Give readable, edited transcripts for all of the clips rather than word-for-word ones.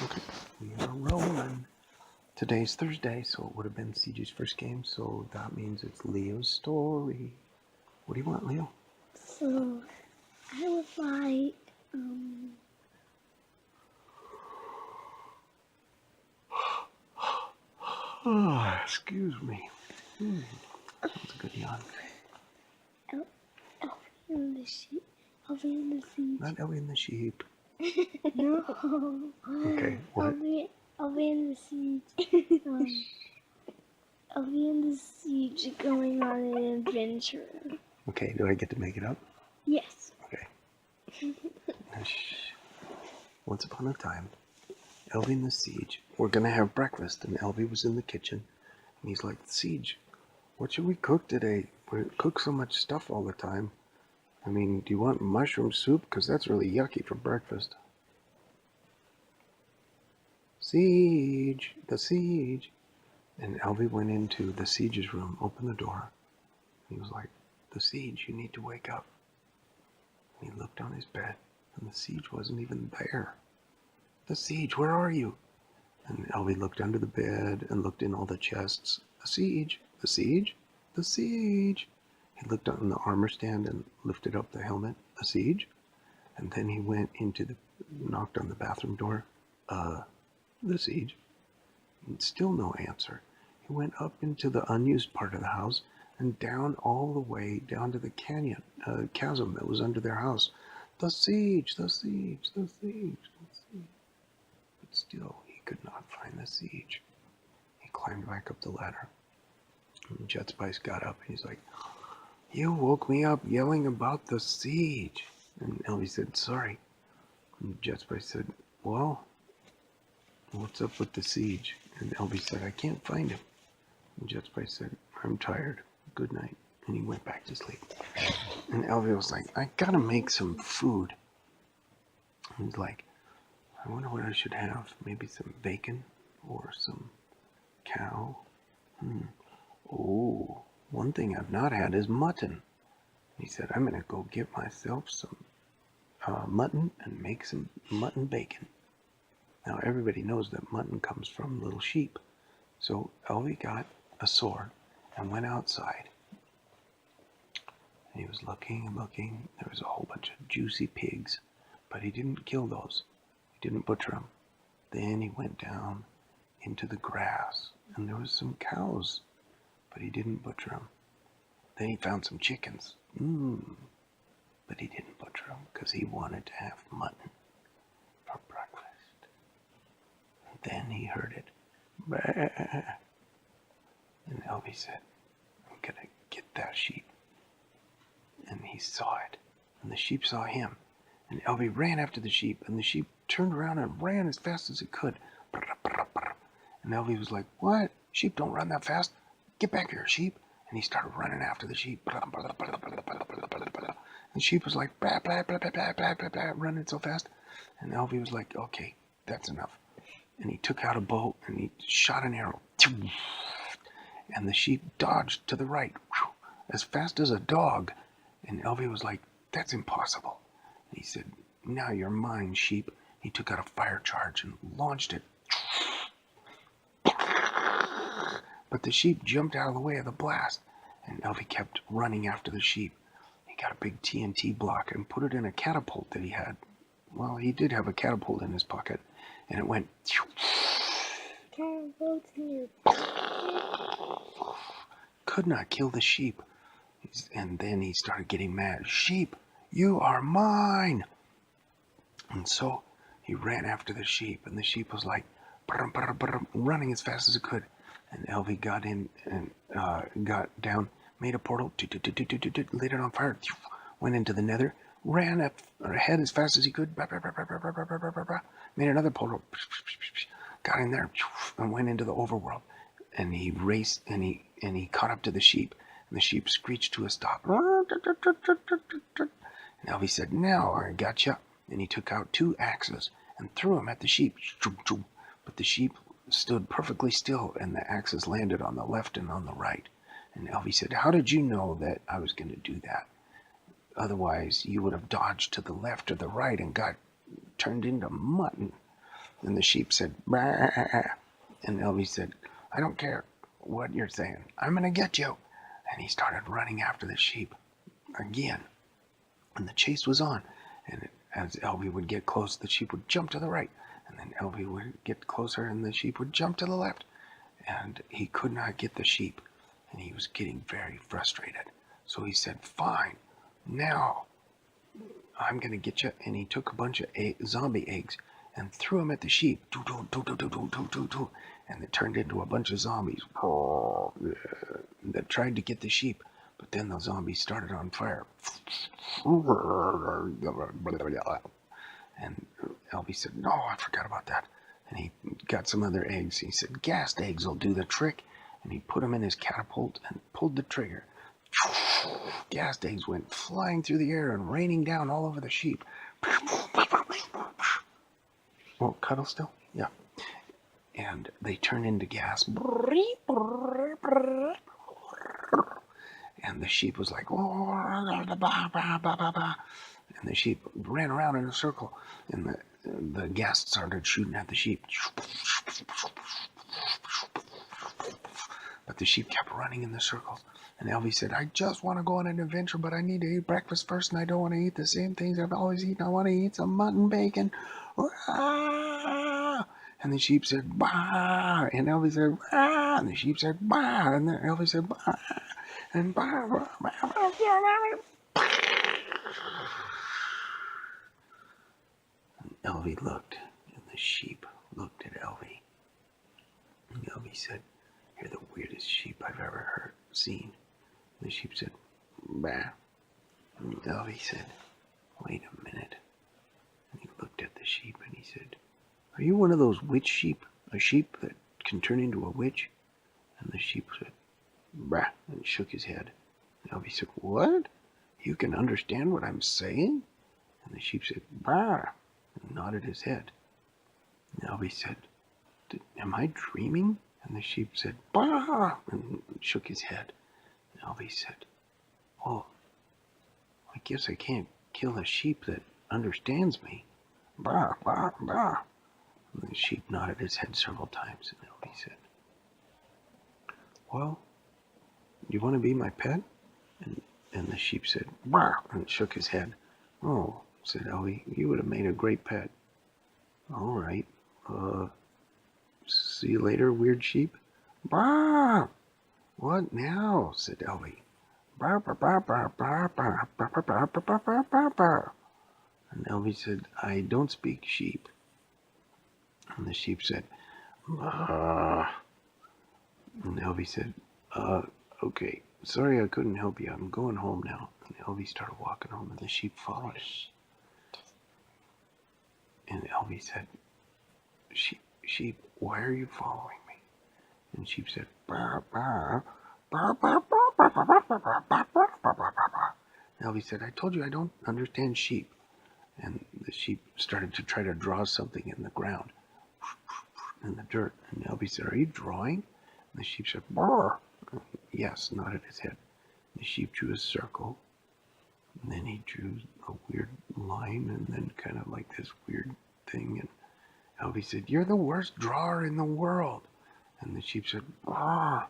Okay, we are rolling. Today's Thursday, so it would have been CJ's first game, so that means it's Leo's story. What do you want, Leo? So, I would like, Excuse me. That's a good yawn. Elvie and the sheep. Elvie and the siege. Not Elvie and the sheep. No. Okay, what? Elvie and the siege. Elvie and the siege going on an adventure. Okay, do I get to make it up? Yes. Okay. Once upon a time, Elvie and the siege were gonna have breakfast, and Elvie was in the kitchen, and he's like, Siege, what should we cook today? We cook so much stuff all the time. I mean, do you want mushroom soup? Because that's really yucky for breakfast. Siege! The siege! And Elvie went into the siege's room, opened the door. He was like, the siege, you need to wake up. And he looked on his bed, and the siege wasn't even there. The siege, where are you? And Elvie looked under the bed and looked in all the chests. The siege! The siege! The siege! He looked on the armor stand and lifted up the helmet. A siege? And then he went knocked on the bathroom door. The siege. And still no answer. He went up into the unused part of the house and down all the way down to the chasm that was under their house. The siege, the siege, the siege, the siege. But still, he could not find the siege. He climbed back up the ladder. And Jet Spice got up and he's like, you woke me up yelling about the siege. And Elvie said, sorry. And Jet Spice said, well, what's up with the siege? And Elvie said, I can't find him. And Jet Spice said, I'm tired. Good night. And he went back to sleep. And Elvie was like, I gotta make some food. And he's like, I wonder what I should have. Maybe some bacon or some cow. Oh, one thing I've not had is mutton. He said, I'm gonna go get myself some mutton and make some mutton bacon. Now everybody knows that mutton comes from little sheep. So Elvie got a sword and went outside. And he was looking and looking. There was a whole bunch of juicy pigs, but he didn't kill those. He didn't butcher them. Then he went down into the grass, and there was some cows, but he didn't butcher them. Then he found some chickens, but he didn't butcher them because he wanted to have mutton for breakfast. And then he heard it. Bah. And Elvie said, I'm gonna get that sheep. And he saw it, and the sheep saw him. And Elvie ran after the sheep, and the sheep turned around and ran as fast as it could. And Elvie was like, what? Sheep don't run that fast. Get back here, sheep. And he started running after the sheep. And the sheep was like, blah, blah, blah, blah, blah, blah, blah, blah, running so fast. And Elvie was like, okay, that's enough. And he took out a bow, and he shot an arrow. And the sheep dodged to the right, as fast as a dog. And Elvie was like, that's impossible. And he said, now you're mine, sheep. He took out a fire charge and launched it. But the sheep jumped out of the way of the blast. And Elvie kept running after the sheep. He got a big TNT block and put it in a catapult that he had. Well, he did have a catapult in his pocket. And it went... Catapults in your Could not kill the sheep. And then he started getting mad. Sheep, you are mine. And so he ran after the sheep, and the sheep was like running as fast as it could. And Elvie got in and got down, made a portal, lit it on fire, went into the nether, ran up ahead as fast as he could, made another portal, got in there, and went into the overworld. And he raced, and he caught up to the sheep, and the sheep screeched to a stop. And Elvie said, now I gotcha. And he took out 2 axes and threw them at the sheep. But the sheep stood perfectly still, and the axes landed on the left and on the right. And Elvie said, how did you know that I was going to do that? Otherwise, you would have dodged to the left or the right and got turned into mutton. And the sheep said, bah. And Elvie said, I don't care what you're saying. I'm going to get you. And he started running after the sheep again. And the chase was on. And as Elvie would get close, the sheep would jump to the right. And then Elvie would get closer, and the sheep would jump to the left. And he could not get the sheep. And he was getting very frustrated. So he said, fine, now I'm going to get you. And he took a bunch of zombie eggs and threw them at the sheep. And it turned into a bunch of zombies that tried to get the sheep. But then the zombies started on fire. And Elvie said, no, I forgot about that. And he got some other eggs. He said, gassed eggs will do the trick. And he put them in his catapult and pulled the trigger. Gassed eggs went flying through the air and raining down all over the sheep. Oh, Cuddle still? Yeah. And they turned into gas. And the sheep was like, and the sheep ran around in a circle, and the gas started shooting at the sheep. But the sheep kept running in the circles. And Elvie said, I just want to go on an adventure, but I need to eat breakfast first, and I don't want to eat the same things I've always eaten. I want to eat some mutton bacon. And the sheep said, bah. And Elvie said, bah. And the sheep said, bah. And then Elvie said, bah. And bah, bah, bah, bah, bah. And Elvie looked, and the sheep looked at Elvie. And Elvie said, you're the weirdest sheep I've ever seen. And the sheep said, bah. And Elvie said, wait a minute. And he looked at the sheep and he said, are you one of those witch sheep? A sheep that can turn into a witch? And the sheep said, bah, and shook his head. And Elvie said, what? You can understand what I'm saying? And the sheep said, bah, and nodded his head. And Elvie said, am I dreaming? And the sheep said, bah, and shook his head. And Elvie said, oh, I guess I can't kill a sheep that understands me. Bah, bah, bah. And the sheep nodded his head several times, and Elvie said, well, you want to be my pet? And the sheep said, bah, and shook his head. Oh, said Elvie, you would have made a great pet. All right. See you later, weird sheep. Bah! What now? Said Elvie. Bah, bah, bah, bah, bah, bah, bah, bah, bah, bah, bah, bah, bah. And Elvie said, I don't speak sheep. And the sheep said, bah. And Elvie said, okay, sorry I couldn't help you. I'm going home now. And Elvie started walking home, and the sheep followed him. And Elvie said, sheep, why are you following me? And sheep said, bah, bah, bah, bah, bah, bah, bah, bah, bah, bah, bah, bah, bah, bah. And Elvie said, I told you I don't understand sheep. And the sheep started to try to draw something in the ground, in the dirt. And Elvie said, are you drawing? And the sheep said, bah. Yes, nodded his head. The sheep drew a circle, and then he drew a weird line, and then kind of like this weird thing. And Elvie said, you're the worst drawer in the world. And the sheep said, bah.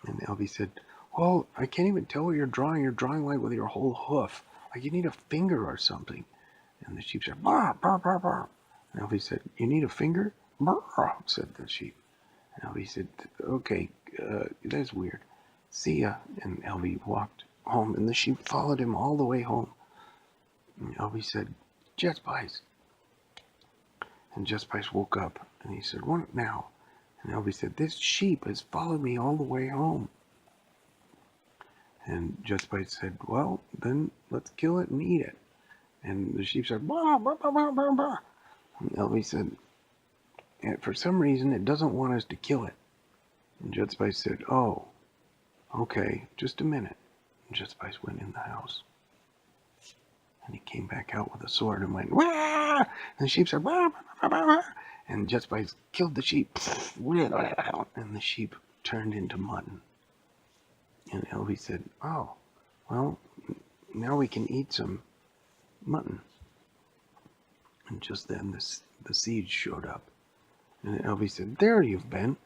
And Elvie said, well, I can't even tell what you're drawing. You're drawing like with your whole hoof. Like you need a finger or something. And the sheep said, bah, bah, bah, bah. And Elvie said, you need a finger? Bah, said the sheep. And Elvie said, okay, that's weird. See ya. And Elvie walked home, and the sheep followed him all the way home. And Elvie said, Jet Spice. And Jet Spice woke up, and he said, what now? And Elvie said, this sheep has followed me all the way home. And Jet Spice said, well, then let's kill it and eat it. And the sheep said, bah, bah, bah, bah, bah, bah. And Elvie said, for some reason, it doesn't want us to kill it. And Jet Spice said, oh, okay, just a minute. And Jet Spice went in the house. And he came back out with a sword and went, wah! And the sheep said, bah, bah, bah, bah, bah. And Jet Spice killed the sheep. And the sheep turned into mutton. And Elvie said, oh, well, now we can eat some mutton. And just then the Siege showed up. And Elvie said, "There you've been.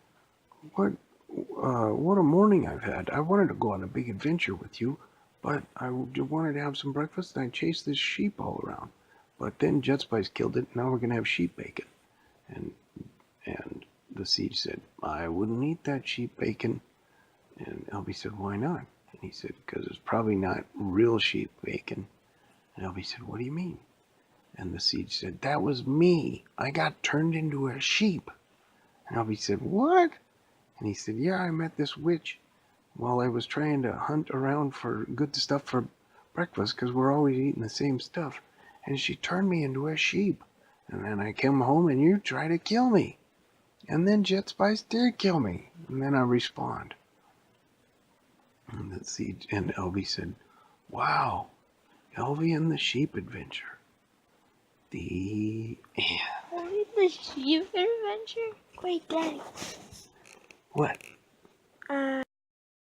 What a morning I've had. I wanted to go on a big adventure with you, but I wanted to have some breakfast, and I chased this sheep all around. But then Jet Spice killed it, and now we're going to have sheep bacon." And the Siege said, "I wouldn't eat that sheep bacon." And Elvie said, "Why not?" And he said, "Because it's probably not real sheep bacon." And Elvie said, "What do you mean?" And the Siege said, "That was me. I got turned into a sheep." And Elvie said, "What?" And he said, "Yeah, I met this witch while I was trying to hunt around for good stuff for breakfast, because we're always eating the same stuff. And she turned me into a sheep. And then I came home and you tried to kill me. And then Jet Spice did kill me. And then I respawned." And the Siege and Elvie said, "Wow, Elvie and the Sheep Adventure." The end. Only the sheep adventure? Wait, Daddy. What?